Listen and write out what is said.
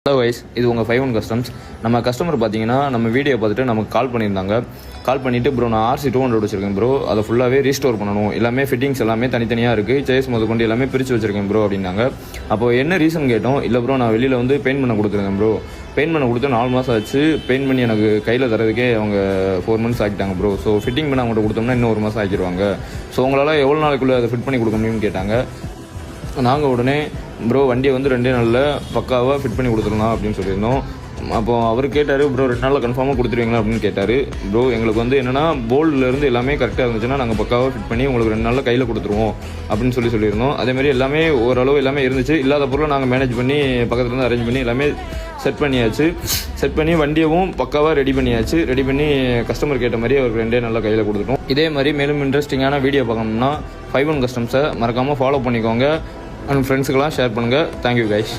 Hello wise, இது உங்கள் 51 customs. நம்ம கஸ்டமர் பார்த்தீங்கன்னா நம்ம வீடியோ பார்த்துட்டு நமக்கு கால் பண்ணியிருந்தாங்க. கால் பண்ணிவிட்டு ப்ரோ நான் RC 200 வச்சுருக்கேன் ப்ரோ, அதை ஃபுல்லாகவே ரீஸ்டோர் பண்ணணும், எல்லாமே ஃபிட்டிங்ஸ் எல்லாமே தனித்தனியாக இருக்குது, சேஸ் முதல் கொண்டு எல்லாமே பிரித்து வச்சுருக்கேன் ப்ரோ அப்படின்னாங்க. அப்போது என்ன ரீசன் கேட்டோம். இல்லை ப்ரோ நான் வெளியில் வந்து பெயிண்ட் பண்ண கொடுத்துருக்கேன் ப்ரோ, பெயிண்ட் பண்ண கொடுத்து 4 மாதம் ஆச்சு, பெயிண்ட் பண்ணி எனக்கு கையில் தரதுக்கே அவங்க 4 months ஆகிட்டாங்க ப்ரோ. ஸோ ஃபிட்டிங் பண்ணி அவங்கள்ட்ட கொடுத்தோம்னா இன்னும் 1 மாதம் ஆக்கிடுவாங்க. ஸோ உங்களால் எவ்வளோ நாளைக்குள்ளே அதை ஃபிட் பண்ணி கொடுக்க முடியும்னு கேட்டாங்க. நாங்கள் உடனே ப்ரோ வண்டியை வந்து 2 நாளில் பக்காவாக ஃபிட் பண்ணி கொடுத்துடலாம் அப்படின்னு சொல்லியிருந்தோம். அப்போ அவர் கேட்டார், ப்ரோ 2 நாளில் கன்ஃபார்மாக கொடுத்துருவீங்களா அப்படின்னு கேட்டார். ப்ரோ எங்களுக்கு வந்து என்னென்னா போல்ட்லேருந்து எல்லாமே கரெக்டாக இருந்துச்சுன்னா நாங்கள் பக்காவாக ஃபிட் பண்ணி உங்களுக்கு 2 நாளில் கையில் கொடுத்துருவோம் அப்படின்னு சொல்லியிருந்தோம். அதேமாதிரி எல்லாமே ஓரளவு எல்லாமே இருந்துச்சு. இல்லாத பொருளை நாங்கள் மேனேஜ் பண்ணி பக்கத்துலேருந்து அரேஞ்ச் பண்ணி எல்லாமே செட் பண்ணியாச்சு. செட் பண்ணி வண்டியவும் பக்காவாக ரெடி பண்ணியாச்சு. ரெடி பண்ணி கஸ்டமர் கேட்ட மாதிரி அவருக்கு 2 நாளில் கையில் கொடுத்துட்டோம். இதே மாதிரி மேலும் இன்ட்ரெஸ்டிங்கான வீடியோ பார்க்கணும்னா 51 கஸ்டம்ஸை மறக்காமல் ஃபாலோ பண்ணிக்கோங்க. அண்ட் ஃப்ரெண்ட்ஸுக்கெல்லாம் ஷேர் பண்ணுங்கள். Thank you guys.